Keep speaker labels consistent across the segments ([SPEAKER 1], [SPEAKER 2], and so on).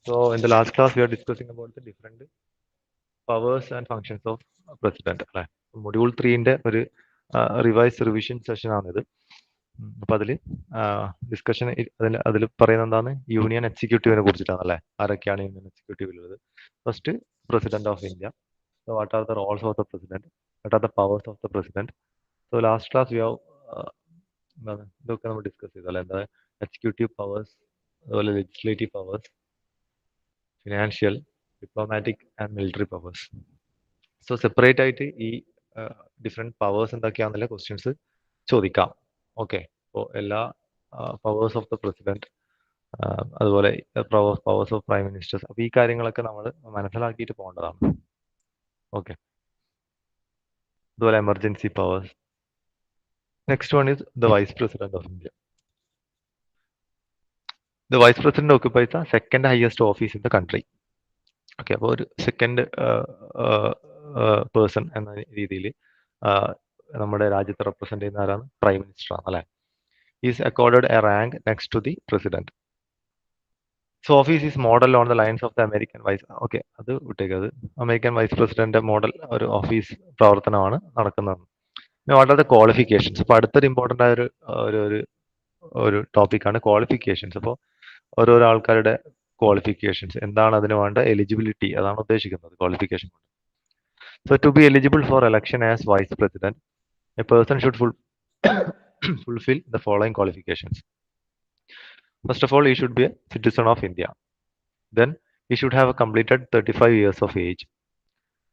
[SPEAKER 1] So in the last class, we are discussing about the different powers and functions of president. അല്ലേ module 3ന്റെ ഒരു revision session ആണിത്. അപ്പോൾ അതിൽ discussion അതിൽ പറയുന്നത് എന്താണ്, യൂണിയൻ എക്സിക്യൂട്ടീവിനെ കുറിച്ചിട്ടാണ് അല്ലേ. ആരൊക്കെയാണ് യൂണിയൻ എക്സിക്യൂട്ടീവിലുള്ളത്? First, president of India. So what are the roles of the president? What are the powers of the president? So last class we have ഇതൊക്കെ നമ്മൾ ഡിസ്കസ് ചെയ്തു അല്ലേ. എന്താ എക്സിക്യൂട്ടീവ് പവേഴ്സ്, അതുപോലെ legislative powers, financial, diplomatic and military powers. So separate ആയിട്ട് ഈ different powers എന്തൊക്കെയാണെന്നുള്ള questions ചോദിക്കാം. ഓക്കെ, അപ്പോൾ എല്ലാ പവേഴ്സ് ഓഫ് ദ പ്രസിഡന്റ്, അതുപോലെ പവേഴ്സ് ഓഫ് പ്രൈം മിനിസ്റ്റേഴ്സ്, അപ്പോൾ ഈ കാര്യങ്ങളൊക്കെ നമ്മൾ മനസ്സിലാക്കിയിട്ട് പോകേണ്ടതാണ്. ഓക്കെ, അതുപോലെ emergency powers. Next one is the vice president of India. The vice president occupies the second highest office in the country. Okay, അപ്പോൾ ഒരു സെക്കൻഡ് പേഴ്സൺ എന്ന രീതിയിൽ നമ്മുടെ രാജ്യത്തെ റെപ്രസെന്റ് ചെയ്യുന്ന ആരാണ്? പ്രൈം മിനിസ്റ്റർ ആണ് അല്ലേ. Is accorded a rank next to the president. So office is model on the lines of the American vice. Okay, അത് വിട്ടേക്കത്. അമേരിക്കൻ വൈസ് പ്രസിഡന്റ് മോഡൽ ഒരു ഓഫീസ് പ്രവർത്തനമാണ് നടക്കുന്നത്. What are the qualifications? അപ്പോൾ അടുത്തൊരു important ആയ ഒരു ടോപ്പിക്കാണ് ക്വാളിഫിക്കേഷൻസ്. അപ്പോൾ ഓരോരോ ആൾക്കാരുടെ ക്വാളിഫിക്കേഷൻസ് എന്താണ്, അതിന് വേണ്ട എലിജിബിലിറ്റി, അതാണ് ഉദ്ദേശിക്കുന്നത് ക്വാളിഫിക്കേഷൻ കൊണ്ട്. So to be eligible for election as vice president, a person should fulfill the following qualifications. First of all, he should be a citizen of India. Then he should have completed 35 years of age.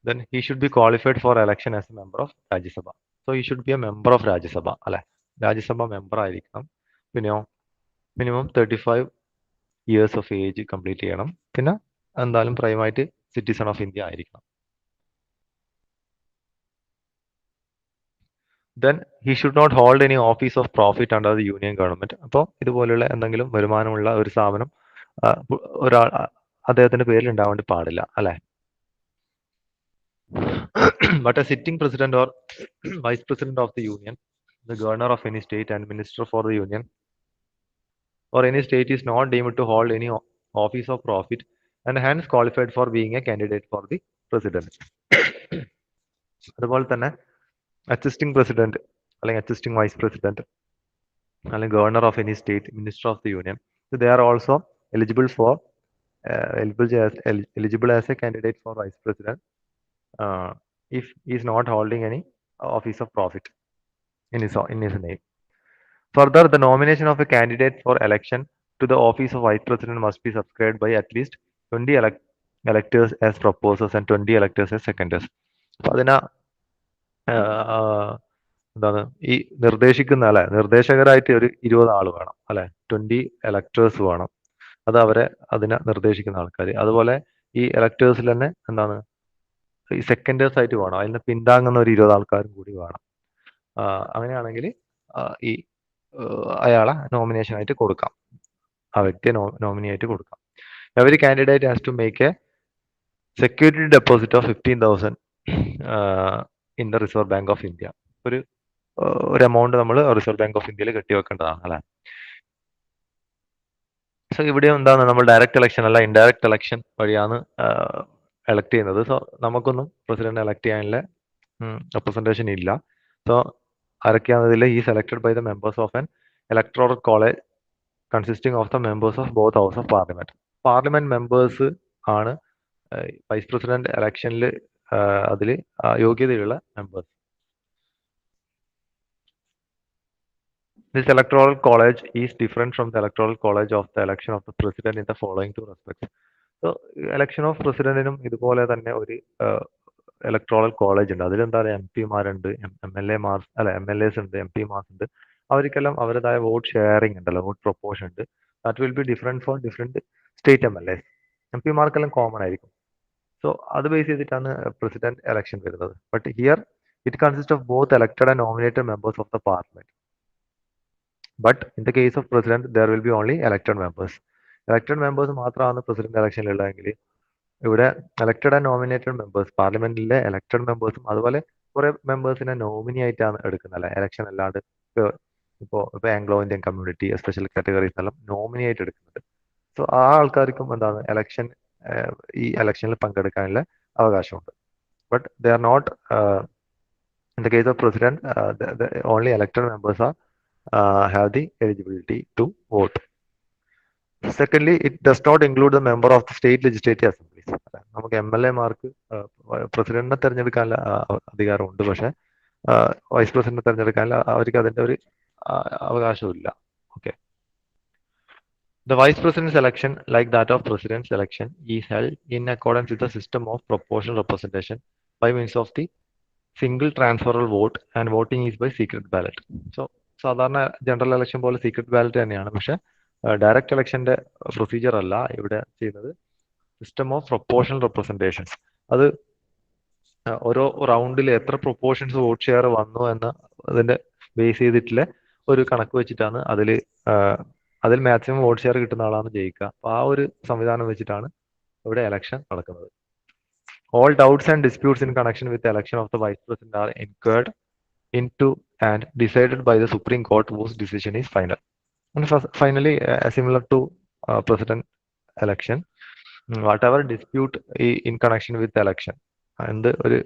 [SPEAKER 1] Then he should be qualified for election as a member of Rajya Sabha. So he should be a member of Rajya Sabha അല്ലെ. Rajya Sabha member ആയിരിക്കണം. പിന്നെയോ minimum 35 years of age complete ചെയ്യണം. പിന്നെ എന്തായാലും പ്രൈമായിട്ട് citizen of India ആയിരിക്കണം. Then he should not hold any office of profit under the union government. അപ്പോൾ ഇതുപോലുള്ള എന്തെങ്കിലും വരുമാനമുള്ള ഒരു സ്ഥാപനം ഒരാൾ അദ്ദേഹത്തിന്റെ പേരിൽ ഉണ്ടാവാൻ വേണ്ടി പാടില്ല അല്ലെ. But a sitting president or vice president of the union, the governor of any state and minister for the union or any state is not deemed to hold any office of profit and hence qualified for being a candidate for the president. അതുപോലെ തന്നെ assisting president അല്ലെങ്കിൽ assisting vice president അല്ലെങ്കിൽ governor of any state, minister of the union, they are also eligible as a candidate for vice president if he is not holding any office of profit in his name. Further, the nomination of a candidate for election to the office of vice president must be subscribed by at least 20 electors as proposers and 20 electors as seconders. അപ്പോൾ അതിനാ എന്താണ് ഈ നിർദ്ദേശിക്കുന്ന അല്ലെ, നിർദ്ദേശകരായിട്ട് ഒരു 20 ആൾ വേണം അല്ലെ, 20 electors വേണം. അത് അവരെ അതിനെ നിർദ്ദേശിക്കുന്ന ആൾക്കാർ. അതുപോലെ ഈ electors തന്നെ എന്താണ് ഈ സെക്കൻഡേഴ്സ് ആയിട്ട് വേണം, അതിനെ പിന്താങ്ങുന്ന ഒരു 20 ആൾക്കാരും കൂടി വേണം. അങ്ങനെയാണെങ്കിൽ ഈ അയാളെ നോമിനേഷൻ ആയിട്ട് കൊടുക്കാം, ആ വ്യക്തിയെ നോമിനി ആയിട്ട് കൊടുക്കാം. Every candidate has to make a security deposit of 15,000 in the reserve bank of India. ഒരു എമൗണ്ട് നമ്മൾ റിസർവ് ബാങ്ക് ഓഫ് ഇന്ത്യയിൽ കെട്ടിവെക്കേണ്ടതാണ് അല്ലെ. സോ ഇവിടെ എന്താണ്, നമ്മൾ ഡയറക്റ്റ് ഇലക്ഷൻ അല്ല ഇൻഡയറക്റ്റ് ഇലക്ഷൻ വഴിയാണ് എലക്ട് ചെയ്യുന്നത്. സോ നമുക്കൊന്നും പ്രസിഡന്റ് എലക്ട് ചെയ്യാനുള്ള റെപ്രസെന്റേഷൻ ഇല്ല. സോ ആരൊക്കെയാണെന്നതിൽ ഈ selected by the members of an electoral college consisting of the members of both house of parliament. Parliament members ആണ് വൈസ് പ്രസിഡന്റ് എലക്ഷനിൽ അതിൽ യോഗ്യതയുള്ള members. This electoral college is different from the electoral college of the election of the president in the following two respects. So election of പ്രസിഡന്റിനും ഇതുപോലെ തന്നെ ഒരു electoral college ഉണ്ട്. അതിലെന്താ പറയുക, MP-മാരുണ്ട്, MLA-മാർ അല്ല MLAs ഉണ്ട്, MP-മാർ ഉണ്ട്. അവർക്കെല്ലാം അവരുടേതായ വോട്ട് ഷെയറിംഗ് ഉണ്ടല്ലോ, വോട്ട് പ്രൊപ്പോർഷൻ ഉണ്ട്. That will be different for different state MLAs. MP-മാർക്കെല്ലാം കോമൺ ആയിരിക്കും. സോ അത് ബേസ് ചെയ്തിട്ടാണ് പ്രസിഡന്റ് എലക്ഷൻ വരുന്നത്. But here it consist of both elected and nominated members of the parliament. But in the case of president there will be only elected members. Elected members മാത്രമാണ് president ഇലക്ഷനിലുള്ളതെങ്കിൽ ഇവിടെ elected and nominated members, പാർലമെന്റിലെ elected മെമ്പേഴ്സും അതുപോലെ കുറെ മെമ്പേഴ്സിനെ nominee ആയിട്ടാണ് എടുക്കുന്നത് അല്ലെ. എലക്ഷൻ അല്ലാണ്ട് ഇപ്പോൾ Anglo Indian community, special categories എല്ലാം നോമിനി ആയിട്ട് എടുക്കുന്നുണ്ട്. സോ ആ ആൾക്കാർക്കും എന്താണ് ഈ ഇലക്ഷനിൽ പങ്കെടുക്കാനുള്ള അവകാശമുണ്ട്. But they are not in the case of president, the only elected members are have the eligibility to vote. Secondly, it does not include the member of the state legislative assemblies. നമുക്ക് MLA mark പ്രസിഡന്റിനെ തിരഞ്ഞെടുക്കാനുള്ള അധികാരമുണ്ട്. പക്ഷെ vice പ്രസിഡന്റിനെ തിരഞ്ഞെടുക്കാനുള്ള അവർക്ക് അതിന്റെ ഒരു അവകാശമില്ല. Okay. The vice president's election, like that of president's election, is held in accordance with the system of proportional representation by means of the single transferal vote and voting is by secret ballot. So സാധാരണ general election പോലെ secret ballot തന്നെയാണ്. പക്ഷെ direct ഇലക്ഷന്റെ procedure അല്ല ഇവിടെ ചെയ്യുന്നത്. System of proportional representations, അത് ഓരോ റൗണ്ടിൽ എത്ര പ്രൊപ്പോർഷൻസ് വോട്ട് ഷെയർ വന്നു എന്ന് അതിന്റെ ബേസ് ചെയ്തിട്ടുള്ള ഒരു കണക്ക് വെച്ചിട്ടാണ് അതിൽ മാക്സിമം വോട്ട് ഷെയർ കിട്ടുന്ന ആളാണ് ജയിക്കുക. അപ്പൊ ആ ഒരു സംവിധാനം വെച്ചിട്ടാണ് ഇവിടെ ഇലക്ഷൻ നടക്കുന്നത്. All doubts and disputes in connection with the election of the vice president are inquired into and decided by the Supreme Court, whose decision is final. And finally, similar to president election, whatever dispute in connection with the election, എന്ത് ഒരു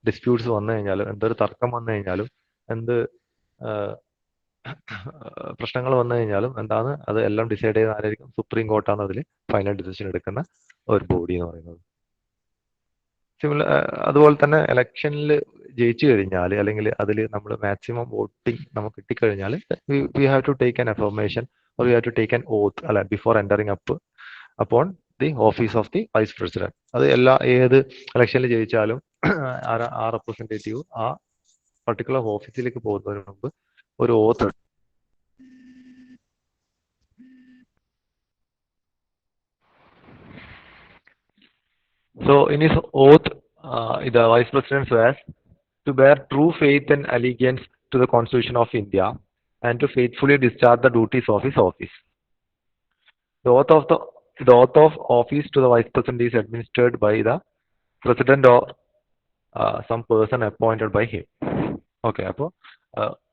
[SPEAKER 1] disputes വന്നു കഴിഞ്ഞാലും, എന്തൊരു തർക്കം വന്നു കഴിഞ്ഞാലും, എന്ത് പ്രശ്നങ്ങൾ വന്നു കഴിഞ്ഞാലും എന്താണ് അത് എല്ലാം ഡിസൈഡ് ചെയ്യുന്ന ആരായിരിക്കും? സുപ്രീം കോർട്ടാണ് അതിൽ ഫൈനൽ ഡിസിഷൻ എടുക്കുന്ന ഒരു ബോഡി എന്ന് പറയുന്നത്. അതുപോലെ തന്നെ ഇലക്ഷനിൽ ജയിച്ചു കഴിഞ്ഞാൽ, അല്ലെങ്കിൽ അതിൽ നമ്മൾ മാക്സിമം വോട്ടിംഗ് നമുക്ക് കിട്ടിക്കഴിഞ്ഞാൽ, we have to take an affirmation or we have to take an oath അല്ലെ before entering up upon the office of the vice president. അത് ഏത് ഇലക്ഷനിൽ ജയിച്ചാലും ആ റെപ്രസെന്റേറ്റീവ് ആ പർട്ടിക്കുലർ ഓഫീസിലേക്ക് പോകുന്നതിന് മുമ്പ് ഒരു ഓത്ത്. So in his oath, the Vice President swears to bear true faith and allegiance to the Constitution of India and to faithfully discharge the duties of his office. The oath of office to the Vice President is administered by the President or some person appointed by him. Okay, അപ്പോൾ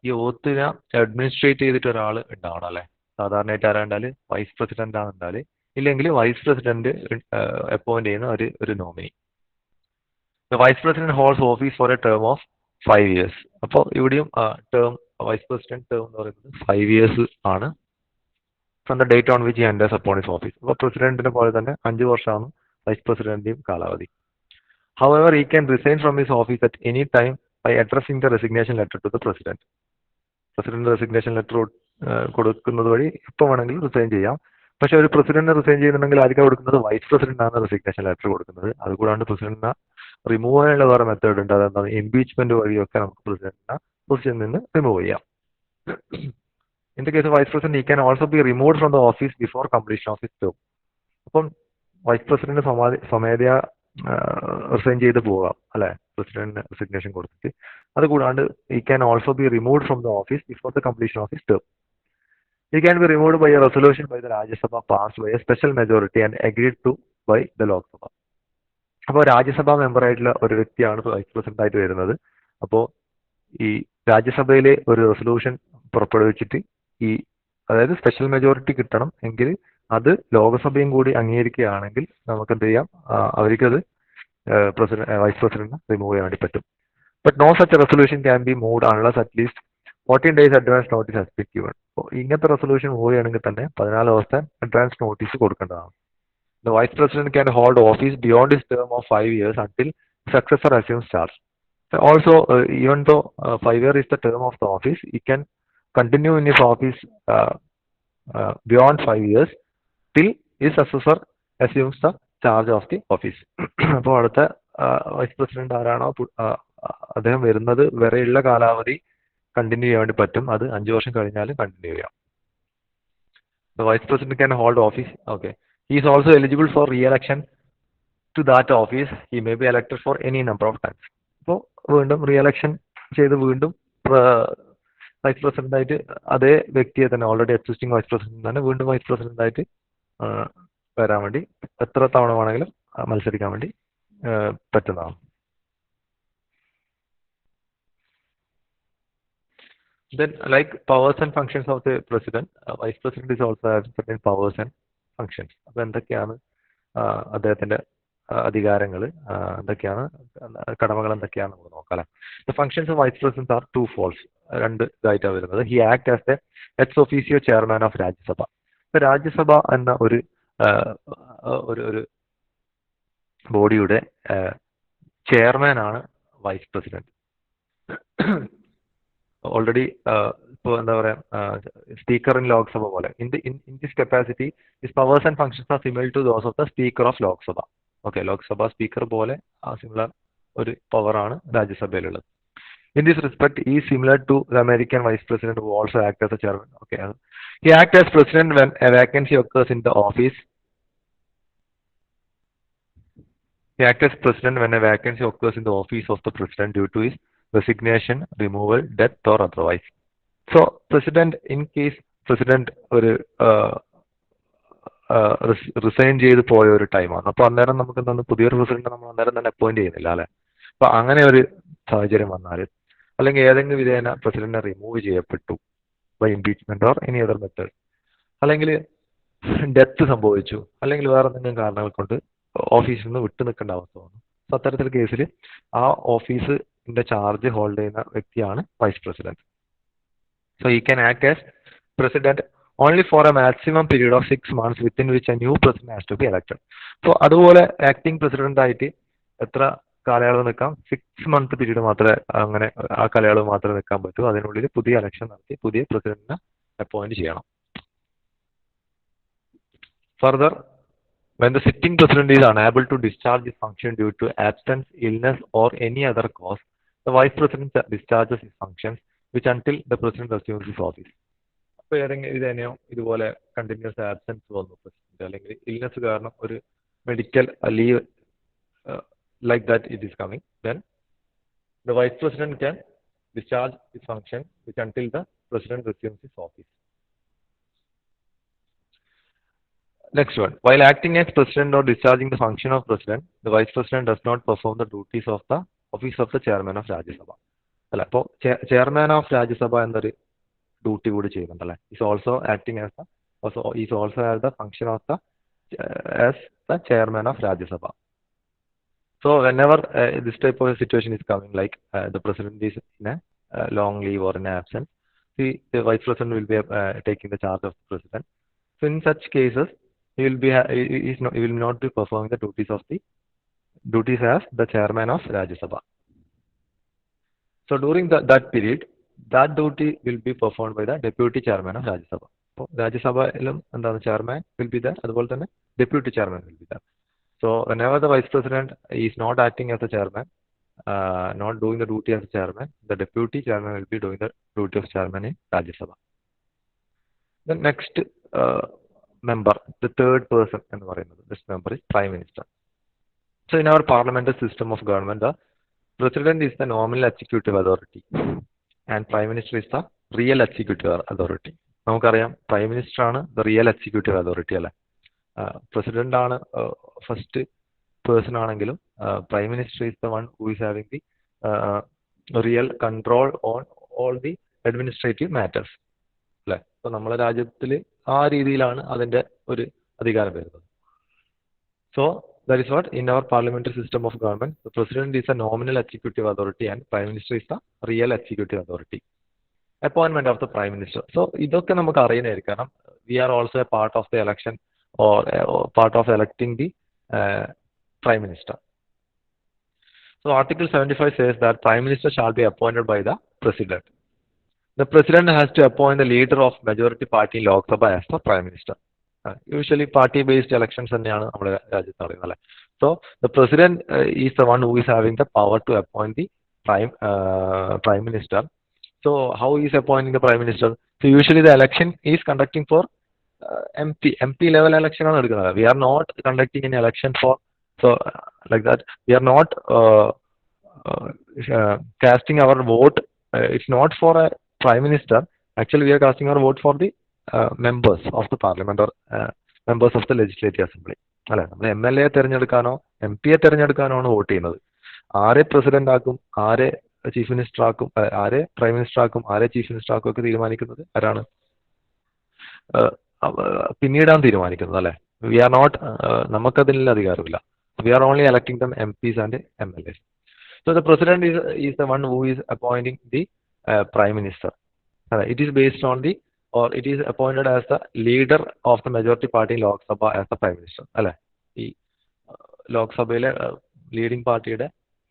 [SPEAKER 1] ഈ ഓത്തിനെ administrate ചെയ്തിട്ട് ഒരാൾ ഉണ്ടാവണം അല്ലെ. സാധാരണയായിട്ട് ആരാണ്ടാല് vice president ആണെന്നാല്, ഇല്ലെങ്കിൽ vice president appoint ചെയ്യുന്ന ഒരു nominee. The vice president holds office for a term of 5 years. അപ്പോൾ ഇവിടെയും ടേം വൈസ് പ്രസിഡന്റ് ടേം എന്ന് പറയുന്നത് 5 years ആണ്, from the date on which he enters upon his office. അപ്പോൾ പ്രസിഡന്റിനെ പോലെ തന്നെ 5 വർഷമാണ് വൈസ് പ്രസിഡന്റിന്റെയും കാലാവധി. However, he can resign from his office at any time by addressing the resignation letter to the president. President resignation letter കൊടുക്കുന്നത് വഴി എപ്പോൾ വേണമെങ്കിലും റിസൈൻ ചെയ്യാം. പക്ഷെ ഒരു പ്രസിഡന്റ് റിസൈൻ ചെയ്യുന്നുണ്ടെങ്കിൽ ആയിരിക്കും കൊടുക്കുന്നത്? വൈസ് പ്രസിഡന്റ് ആണ് റെസിഗ്നേഷൻ ലെറ്റർ കൊടുക്കുന്നത്. അതുകൂടാണ്ട് പ്രസിഡന്റിനെ റിമൂവ് ചെയ്യാനുള്ള വേറെ മെത്തേഡ് ഉണ്ട്. അതെന്താണ്? ഇംപീച്ച്മെന്റ് വഴിയൊക്കെ നമുക്ക് പ്രസിഡന്റിനെ പൊസിഷനിൽ നിന്ന് റിമൂവ് ചെയ്യാം. In the case of vice president, he can also be removed from the office before completion of his term. അപ്പം വൈസ് പ്രസിഡന്റ് സ്വമേധയാ റിസൈൻ ചെയ്ത് പോകാം അല്ലെ, പ്രസിഡന്റിന് റെസിഗ്നേഷൻ കൊടുത്തിട്ട്. അതുകൂടാണ്ട് he can also be removed from the office before the completion of his term. He can be removed by a resolution by the Rajya Sabha passed by a special majority and agreed to by the Lok Sabha. അപ്പോൾ രാജ്യസഭാ member ആയിട്ടുള്ള ഒരു വ്യക്തിയാണ് vice president ആയിട്ട് വരുന്നത്. അപ്പോൾ ഈ രാജ്യസഭയിലെ ഒരു resolution പുറപ്പെടുവിച്ചിട്ട് അതായത് സ്പെഷ്യൽ മെജോറിറ്റി കിട്ടണം എങ്കിൽ അത് ലോകസഭയും കൂടി അംഗീകരിക്കുകയാണെങ്കിൽ നമുക്ക് എന്ത് ചെയ്യാം? അവർക്കത് വൈസ് പ്രസിഡന്റിനെ റിമൂവ് ചെയ്യാൻ വേണ്ടി പറ്റും. But no such resolution can be moved unless at least 14 days advance notice has been given. അപ്പോൾ ഇങ്ങനത്തെ റെസൊല്യൂഷൻ മൂവ് ചെയ്യണമെങ്കിൽ തന്നെ 14 ദിവസത്തെ അഡ്വാൻസ് നോട്ടീസ് കൊടുക്കേണ്ടതാണ്. The vice president can hold office beyond his term of 5 years until successor assumes charge. Also, even though 5 years is the term of the office, he can continue in his office beyond 5 years till his successor assumes the charge of the office. അപ്പോൾ അടുത്ത vice president ആരാണോ അദ്ദേഹം വരുന്നത് വരെയുള്ള കാലാവധി continue ചെയ്യാൻ വേണ്ടി പറ്റും. അത് 5 വർഷം കഴിഞ്ഞാലും കണ്ടിന്യൂ ചെയ്യാം. The vice president can hold office. Okay. He is also eligible for re-election to that office. He may be elected for any number of times. അപ്പോൾ വീണ്ടും റീഎലക്ഷൻ ചെയ്ത് വീണ്ടും വൈസ് പ്രസിഡന്റ് ആയിട്ട് അതേ വ്യക്തിയെ തന്നെ, ഓൾറെഡി എക്സിസ്റ്റിംഗ് വൈസ് പ്രസിഡന്റ് തന്നെ വീണ്ടും വൈസ് പ്രസിഡന്റ് ആയിട്ട് വരാൻ വേണ്ടി എത്ര തവണ വേണമെങ്കിലും മത്സരിക്കാൻ വേണ്ടി പറ്റുന്നതാണ്. Then, like powers and functions of the president, vice president is also having certain powers and functions. അപ്പോൾ എന്തൊക്കെയാണ് അദ്ദേഹത്തിന്റെ അധികാരങ്ങൾ, എന്തൊക്കെയാണ് കടമകൾ, എന്തൊക്കെയാണ് നമുക്ക് നോക്കാം അല്ലെ. The functions of vice president are two folds, രണ്ട് ഇതായിട്ടാണ് വരുന്നത്. He act as the ex officio chairman of Rajya Sabha. ഇപ്പൊ രാജ്യസഭ എന്ന ഒരു ഒരു ബോഡിയുടെ ചെയർമാൻ ആണ് വൈസ് പ്രസിഡന്റ്. ഓൾറെഡി ഇപ്പോൾ എന്താ പറയാ, സ്പീക്കർ ഇൻ ലോക്സഭ പോലെ in this capacity his powers and functions are similar to those of the speaker of Lok Sabha. Okay, Lok Sabha speaker പോലെ സിമിലർ ഒരു പവറാണ് രാജ്യസഭയിലുള്ളത്. In this respect, he is similar to the American vice president who also acts as a chairman. Okay, he acts as president when a vacancy occurs in the office. He acts as president when a vacancy occurs in the office of the president due to his resignation, removal, death, or otherwise. So, president, in case president ഒരു resign ചെയ്ത് പോയ ഒരു ടൈമാണ്, അപ്പോൾ അന്നേരം നമുക്ക് എന്താണ്, പുതിയൊരു പ്രസിഡന്റ് നമ്മൾ അന്നേരം തന്നെ അപ്പോയിന്റ് ചെയ്യുന്നില്ല അല്ലെ. അപ്പൊ അങ്ങനെ ഒരു സാഹചര്യം വന്നാൽ, അല്ലെങ്കിൽ ഏതെങ്കിലും വിധേന പ്രസിഡന്റിനെ റിമൂവ് ചെയ്യപ്പെട്ടു by impeachment or any other method, അല്ലെങ്കിൽ ഡെത്ത് സംഭവിച്ചു, അല്ലെങ്കിൽ വേറെ എന്തെങ്കിലും കാരണങ്ങൾ കൊണ്ട് ഓഫീസിൽ നിന്ന് വിട്ടു നിൽക്കേണ്ട അവസ്ഥ വന്നു. സോ അത്തരത്തിൽ കേസിൽ ആ ഓഫീസിന്റെ ചാർജ് ഹോൾഡ് ചെയ്യുന്ന വ്യക്തിയാണ് vice president. So he can act as president only for a maximum period of 6 months within which a new president has to be elected. So അതുപോലെ ആക്ടിംഗ് പ്രസിഡന്റ് ആയിട്ട് എത്ര കാലയളവ് നിൽക്കാം? 6 month പീരീഡ് മാത്രമേ, അങ്ങനെ ആ കാലയളവ് മാത്രമേ നിൽക്കാൻ പറ്റൂ. അതിനുള്ളിൽ പുതിയ ഇലക്ഷൻ നടത്തി പുതിയ പ്രസിഡന്റിനെ അപ്പോയിന്റ് ചെയ്യണം. Further, when the sitting president is unable to discharge his function due to absence, illness or any other cause, the vice president discharges his functions which until the president assumes his office. അപ്പോൾ ഏതെങ്കിലും ഇതന്നെയോ ഇതുപോലെ continuous absence വന്നു president, അല്ലെങ്കിൽ illness കാരണം ഒരു medical leave like that it is coming, then the vice president can discharge his function which until the president resumes his office. Next one, while acting as president or discharging the function of president, the vice president does not perform the duties of the office of the chairman of Rajya അല്ല. അപ്പോൾ chairman of Rajya Sabha എന്നൊരു duty കൂടി ചെയ്യുന്നുണ്ടല്ലേ. Is also acting as is also as the function of the as the chairman of Rajya Sabha. So whenever this type of a situation is coming, like the president is in a long leave or in absence, the vice president will be taking the charge of the president. So in such cases, he will not be performing the duties as the chairman of Rajya Sabha. So during that period, that duty will be performed by the deputy chairman of Rajya Sabha. So Rajya Sabha chairman will be there, അതുപോലെ തന്നെ deputy chairman will be there. So whenever the vice president is not acting as a chairman, not doing the duty as a chairman, the deputy chairman will be doing the duty of chairman in Rajya Sabha. The next member, the third person, this member is Prime Minister. So in our parliamentary system of government, the president is the nominal executive authority and Prime Minister is the real executive authority. നമുക്കറിയാം, prime minister ആണ് the real executive authority അല്ലേ. President ആണ് first person ആണെങ്കിലും prime minister is the one who is having the real control on all the administrative matters അല്ലെ. അപ്പൊ നമ്മളെ രാജ്യത്തിൽ ആ രീതിയിലാണ് അതിന്റെ ഒരു അധികാരം വരുന്നത്. So that is what in our parliamentary system of government the president is a nominal executive authority and prime minister is the real executive authority. Appointment of the prime minister. So ഇതൊക്കെ നമുക്ക് അറിയുന്നതായിരിക്കും, കാരണം we are also a part of the election or part of electing the prime minister. So article 75 says that prime minister shall be appointed by the president. The president has to appoint the leader of majority party in Lok Sabha as the prime minister. Usually party based elections തന്നെയാണ് നമ്മുടെ രാജ്യത്ത് നടക്കുന്നത് അല്ലേ. So the president is the one who is having the power to appoint the prime minister. So how is appointing the prime minister? So usually the election is conducting for MP level election ആണ് എടുക്കുന്നത്. We are not conducting an election for like that. We are not casting our vote. It's not for a prime minister. Actually, we are casting our vote for the members of the parliament or members of the legislative assembly. അല്ലെ, നമ്മൾ MLA തിരഞ്ഞെടുക്കാനോ MP തിരഞ്ഞെടുക്കാനോ ആണ് vote ചെയ്യുന്നത്. ആരെ president ആക്കും, ആരെ chief minister ആക്കും, ആരെ prime minister ആക്കും, ആരെ ചീഫ് മിനിസ്റ്റർ ആക്കും ഒക്കെ തീരുമാനിക്കുന്നത് ആരാണ്? പിന്നീടാണ് തീരുമാനിക്കുന്നത് അല്ലെ. We are not, നമുക്കതിനുള്ള അധികാരമില്ല. We are only electing them MPs and MLAs. So the president is the one who is appointing the prime minister. It is based on the, or it is appointed as the leader of the majority party in Lok Sabha as the prime minister. അല്ലെ, ഈ ലോക്സഭയിലെ leading പാർട്ടിയുടെ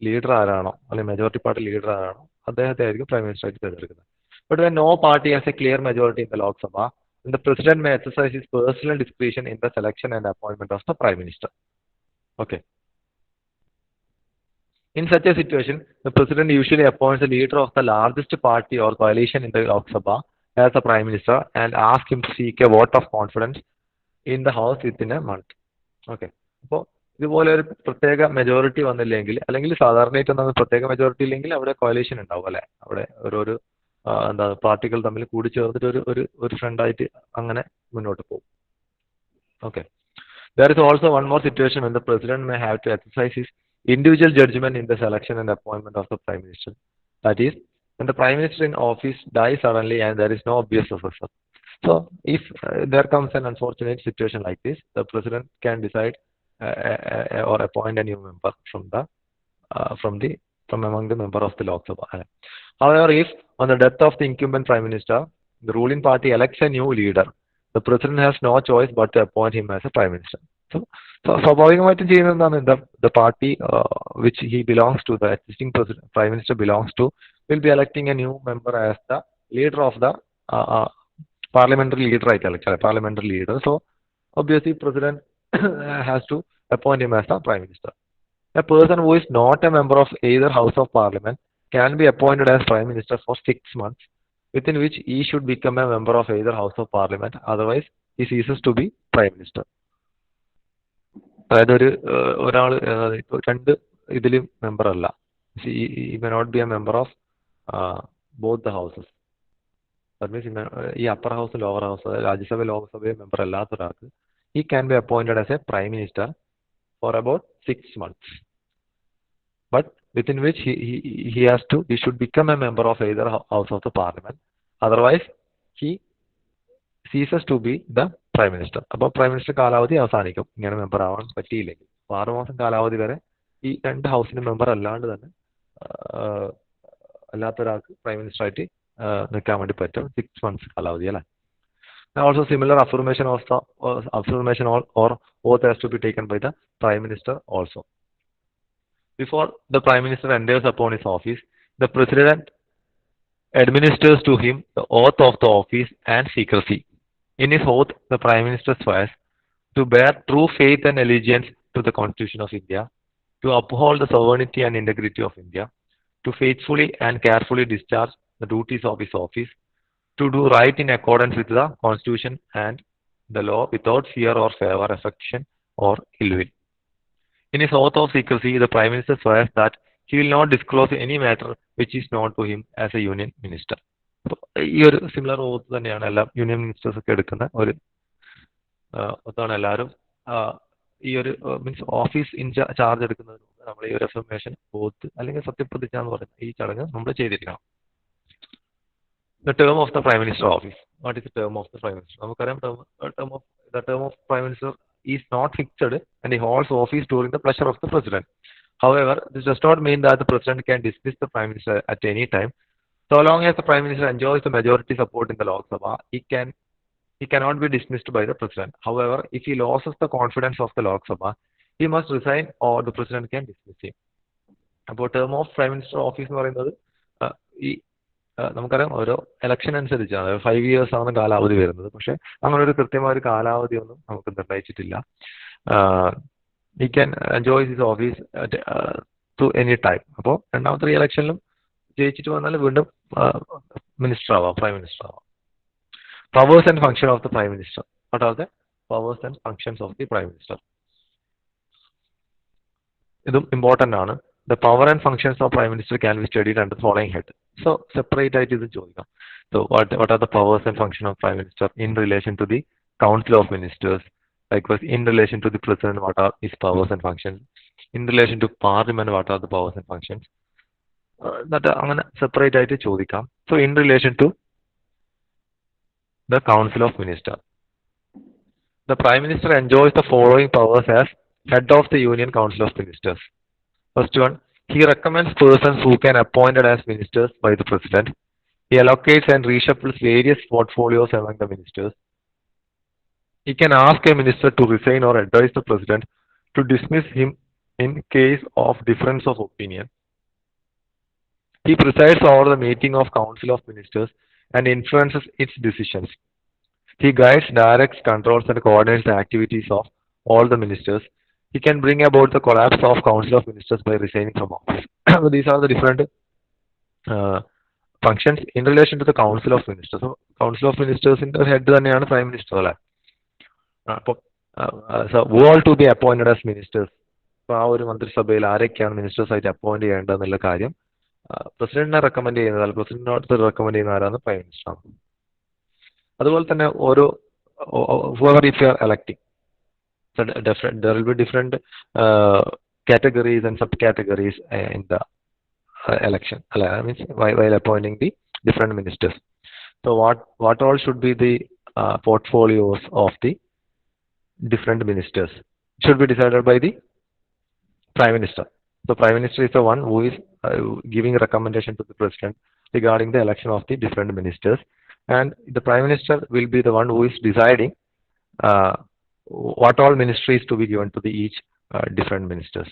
[SPEAKER 1] leader ആരാണോ, അല്ലെങ്കിൽ majority party leader ആരാണോ, അദ്ദേഹത്തെ ആയിരിക്കും prime minister ആയിട്ട് തിരഞ്ഞെടുക്കുന്നത്. But when no party has a clear majority in the Lok Sabha, then the president may exercise his personal discretion in the selection and appointment of the prime minister. Okay. In such a situation, the president usually appoints the leader of the largest party or coalition in the Lok Sabha as the prime minister and asks him to seek a vote of confidence in the house within a month. Okay. അപ്പോൾ ഇതുപോലെ ഒരു പ്രത്യേക majority വന്നില്ലെങ്കിൽ, അല്ലെങ്കിൽ സാധാരണയായിട്ട് എന്താ പ്രത്യേക majority ഇല്ലെങ്കിൽ അവിടെ കോalition ഉണ്ടാവും അല്ലെ, അവിടെ ഓരോരു എന്താ പാർട്ടികൾ തമ്മിൽ കൂടി ചേർന്നിട്ട് ഒരു ഫ്രണ്ടായിട്ട് അങ്ങനെ മുന്നോട്ട് പോകും. Okay. There is also one more situation when the president may have to exercise his individual judgment in the selection and appointment of the prime minister. That is, when the prime minister in office dies suddenly and there is no obvious successor. So, if there comes an unfortunate situation like this, the president can decide or appoint a new member from among the member of the Lok Sabha. However, if on the death of the incumbent prime minister, the ruling party elects a new leader, the president has no choice but to appoint him as a prime minister. So സ്വാഭാവികമായിട്ടും ചെയ്യുന്നത് എന്താണ്, the party which he belongs to, the existing prime minister belongs to, will be electing a new member as the leader of the parliamentary leader, parliamentary leader. So obviously president has to appoint him as the prime minister. A person who is not a member of either house of parliament can be appointed as prime minister for 6 months, within which he should become a member of either house of parliament, otherwise he ceases to be prime minister. അതായത് ഒരാൾ രണ്ട് ഇതിലും member അല്ല, he may not be a member of both the houses. That means ഈ upper house lower house, Rajya Sabha Lok Sabha member അല്ലാത്ത ഒരാൾക്ക് he can be appointed as a prime minister for about 6 months, but within which he should become a member of either house of the parliament, otherwise he ceases to be the prime minister. അപ്പോൾ prime minister കാലാവധി അവസാനിക്കും ഇങ്ങനെ member ആവാൻ പറ്റിയില്ലെങ്കിൽ. 6 മാസം കാലാവധി വരെ ഈ രണ്ട് ഹൗസിന്റെ മെമ്പർ അല്ലാണ്ട് തന്നെ അല്ലാത്ത ഒരാൾക്ക് പ്രൈം മിനിസ്റ്റർ ആയിട്ട് നിൽക്കാൻ വേണ്ടി പറ്റും, 6 months കാലാവധി അല്ലേ. Also similar affirmation or oath has to be taken by the prime minister also. Before the prime minister enters upon his office, the president administers to him the oath of the office and secrecy. In his oath, the prime minister swears to bear true faith and allegiance to the Constitution of India, to uphold the sovereignty and integrity of India, to faithfully and carefully discharge the duties of his office, to do right in accordance with the Constitution and the law without fear or favor, affection or ill will. In his oath of secrecy, the Prime Minister swears that he will not disclose any matter which is known to him as a union minister. ഈ ഒരു similar ഓത്ത് തന്നെയാണ് എല്ലാ union ministers ഒക്കെ എടുക്കുന്ന ഒരു ഒത്താണ്. എല്ലാവരും ഈ ഒരു മീൻസ് ഓഫീസ് ചാർജ് എടുക്കുന്നതിന് മുമ്പ് നമ്മൾ ഈ ഒരു അഫർമേഷൻ ഓത്ത് അല്ലെങ്കിൽ സത്യപ്രതിജ്ഞ എന്ന് പറയുന്ന ഈ ചടങ്ങ് നമ്മൾ ചെയ്തിരിക്കണം. The term of the Prime Minister office. What is the term of the Prime Minister? നമുക്കറിയാം the term of Prime Minister is not fixed and he holds office during the pleasure of the President. However, this does not mean that the President can dismiss the Prime Minister at any time. So long as the Prime Minister enjoys the majority support in the Lok Sabha, he cannot be dismissed by the President. However, if he loses the confidence of the Lok Sabha, he must resign or the President can dismiss him. അപ്പോൾ term of Prime Minister office എന്ന് പറയുന്നത് ഈ നമുക്കറിയാം ഓരോ election അനുസരിച്ചാണ് 5 years ആണ് കാലാവധി വരുന്നത്. പക്ഷെ അങ്ങനെ ഒരു കൃത്യമായ ഒരു കാലാവധി ഒന്നും നമുക്ക് നിർണ്ണയിച്ചിട്ടില്ല. He can enjoy his office to any time. അപ്പോൾ രണ്ടാമത്തെ റീ ഇലക്ഷനിലും ജയിച്ചിട്ട് വന്നാൽ വീണ്ടും മിനിസ്റ്റർ ആവാം, പ്രൈം മിനിസ്റ്റർ ആവാം. Powers and function of the Prime Minister. What are the powers and functions of the Prime Minister? ഇതും ഇമ്പോർട്ടൻ്റ് ആണ്. The power and functions of Prime Minister can be studied under the following head. So separate ആയിട്ട് ഇത് ചോദിക്കാം. So what are the powers and functions of Prime Minister in relation to the Council of Ministers? Likewise, in relation to the President, what are his powers and functions? In relation to Parliament, what are the powers and functions? That അങ്ങനെ separate ആയിട്ട് ചോദിക്കാം. So in relation to the Council of Ministers, The Prime Minister enjoys the following powers as head of the Union Council of Ministers. First one, he recommends persons who can appointed as ministers by the President. He allocates and reshuffles various portfolios among the ministers. He can ask a minister to resign or advise the President to dismiss him in case of difference of opinion. He presides over the meeting of Council of Ministers and influences its decisions. He guides, directs, controls, and coordinates the activities of all the ministers. He can bring about the collapse of Council of Ministers by resigning from office. So these are the different uh, functions in relation to the Council of Ministers. So Council of Ministers in the head തന്നെയാണ് Prime Minister അല്ലേ? അപ്പോൾ so who all to be appointed as ministers. അപ്പോൾ ആ ഒരു മന്ത്രിസഭയിൽ ആരൊക്കെയാണ് ministers ആയിട്ട് appoint ചെയ്യേണ്ടതെന്നുള്ള കാര്യം പ്രസിഡന്റിനെ റെക്കമെൻഡ് ചെയ്യുന്നത്, അല്ലെങ്കിൽ പ്രസിഡന്റിനോട് റെക്കമെൻഡ് ചെയ്യുന്ന ആരാണ്? പ്രൈം മിനിസ്റ്റർ ആണ്. അതുപോലെ തന്നെ ഓരോ whoever if you are electing, so there will be different categories and subcategories in the election. Means while appointing the different ministers. So what all should be the portfolios of the different ministers? It should be decided by the Prime Minister. The Prime Minister is the one who is giving recommendation to the President regarding the election of the different ministers, and the Prime Minister will be the one who is deciding what all ministries to be given to the each different ministers.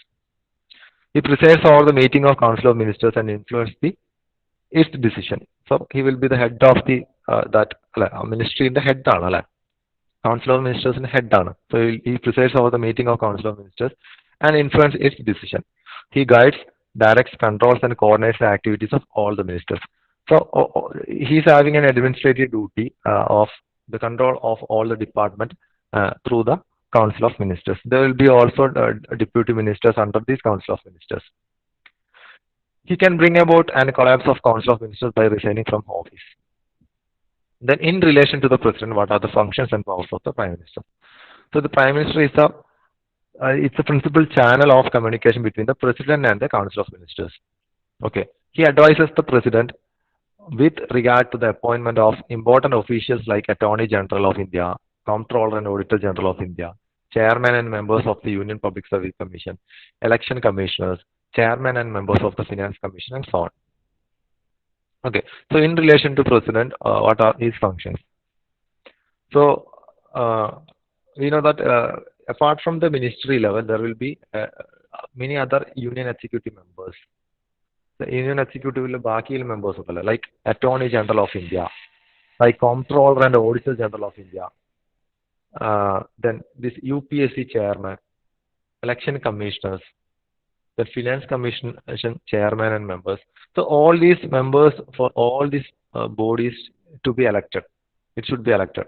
[SPEAKER 1] He presides over the meeting of Council of Ministers and influences its decision. So he will be the head of the that ministry in the head ആണ്. Council of Ministers in head ആണ്. So he presides over the meeting of Council of Ministers and influence its decision. He guides, directs, controls, and coordinates the activities of all the ministers. So he is having an administrative duty of the control of all the department through the Council of Ministers. There will be also deputy ministers under this Council of Ministers. He can bring about an collapse of Council of Ministers by resigning from office. Then in relation to the President, what are the functions and powers of the Prime Minister? So the Prime Minister is it's the principal channel of communication between the President and the Council of Ministers. Okay. He advises the President with regard to the appointment of important officials like Attorney General of India, Comptroller and Auditor General of India, Chairman and members of the Union Public Service Commission, Election Commissioners, Chairman and members of the Finance Commission, and so on. Okay, so in relation to President, what are his functions? So we know that apart from the ministry level, there will be many other Union Executive members. The Union Executive will be members like Attorney General of India, like Comptroller and Auditor General of India. Then this UPSC Chairman, Election Commissioners, the Finance Commission Chairman and members. So all these members for all these bodies to be elected. It should be elected.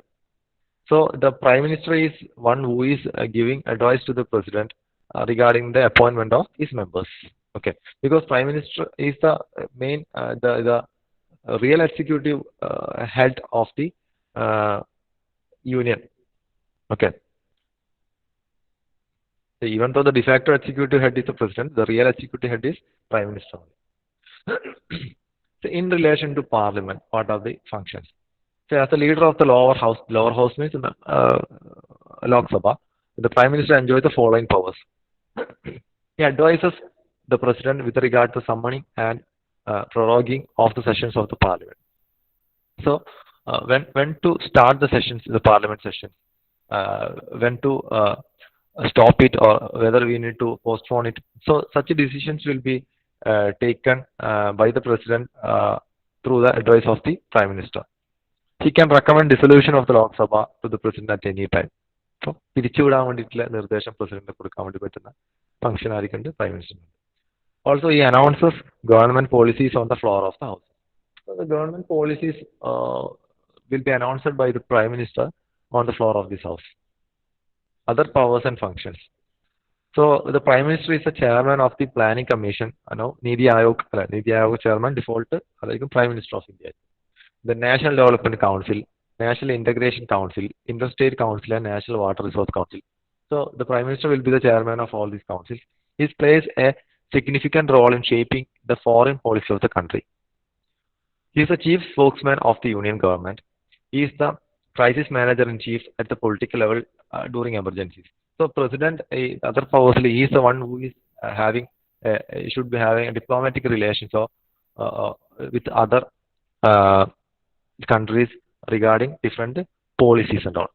[SPEAKER 1] So the Prime Minister is one who is giving advice to the President regarding the appointment of his members. Okay, because Prime Minister is the main, the real executive head of the Union. Okay. So even though the de facto executive head is the President, the real executive head is Prime Minister. So in relation to Parliament, what are the functions? So as the leader of the lower house means in the Lok Sabha, the Prime Minister enjoys the following powers. He advises the President with regard to summoning and proroguing of the sessions of the Parliament. So when to start the sessions, the Parliament session, when to stop it, or whether we need to postpone it. So such decisions will be taken by the President through the advice of the Prime Minister. He can recommend dissolution of the Lok Sabha to the President at any time. So പിരിച്ചുവിടാൻ വേണ്ടിയിട്ടുള്ള നിർദ്ദേശം പ്രസിഡന്റിന് കൊടുക്കാൻ വേണ്ടി പറ്റുന്ന function ആയിരിക്കും Prime Minister. Also, he announces government policies on the floor of the House. So the government policies will be announced by the Prime Minister on the floor of this House. Other powers and functions. So the Prime Minister is the chairman of the Planning Commission. Niti Aayog chairman default Prime Minister of India. The National Development Council, National Integration Council, Interstate Council, and National Water Resource Council. So the Prime Minister will be the chairman of all these councils. He plays a significant role in shaping the foreign policy of the country. He is the chief spokesman of the Union government. He is the crisis manager in chief at the political level during emergencies. So president, other powers, he is the one who is having should be having a diplomatic relations or with other uh, countries regarding different policies and all.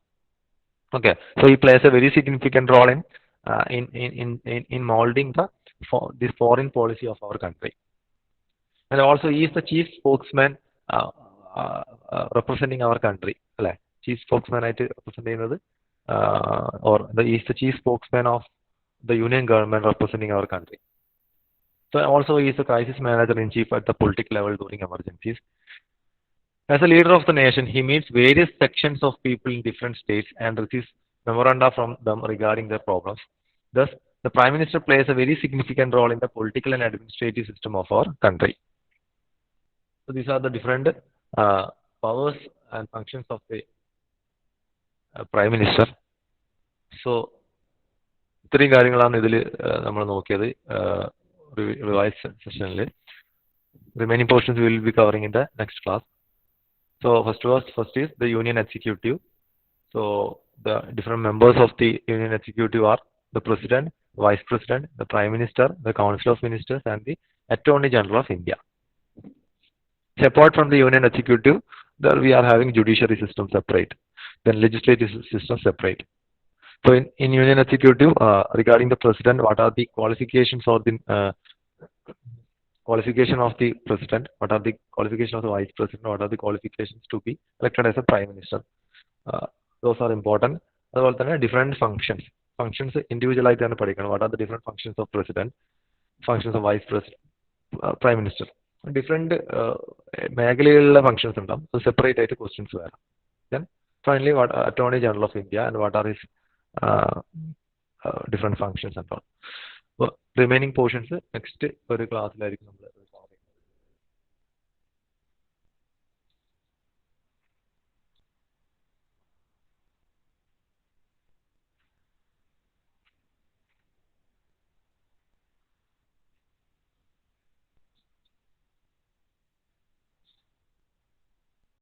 [SPEAKER 1] Okay, so he plays a very significant role in in molding this foreign policy of our country, and also he is the chief spokesman uh, representing our country. അല്ലേ? Chief spokesman ആയിട്ട് represent ചെയ്യുന്നത് or he is the chief spokesman of the union government representing our country. So also he is the crisis manager in chief at the political level during emergencies. As a leader of the nation, he meets various sections of people in different states and receives memoranda from them regarding their problems. Thus, the Prime Minister plays a very significant role in the political and administrative system of our country. So these are the different powers and functions of the Prime Minister. So ഇത്രയും കാര്യങ്ങളാണ് ഇതിൽ നമ്മൾ നോക്കിയത് revise സെഷനിൽ. Remaining portions we will be covering in the next class. So first is the Union Executive. So the different members of the Union Executive are the President, Vice President, the Prime Minister, the Council of Ministers, and the Attorney General of India. So apart from the Union Executive, there we are having judiciary system separate, then legislative system separate. So in Union Executive, regarding the President, what are the qualifications or the qualification of the President, what are the qualifications of the Vice President, what are the qualifications to be elected as a Prime Minister. Those are important. അതുപോലെ തന്നെ different functions individual ആയിട്ട് തന്നെ പഠിക്കണം. What are the different functions of president, functions of vice president, prime minister. Different മേഖലകളിലെ functions ഉണ്ടാവും. അത് separate ആയിട്ട് questions വരാം. Then finally attorney general of India and what are his different functions and all. Remaining portions next ഒരു ക്ലാസ്സിലായിരിക്കും നമ്മൾ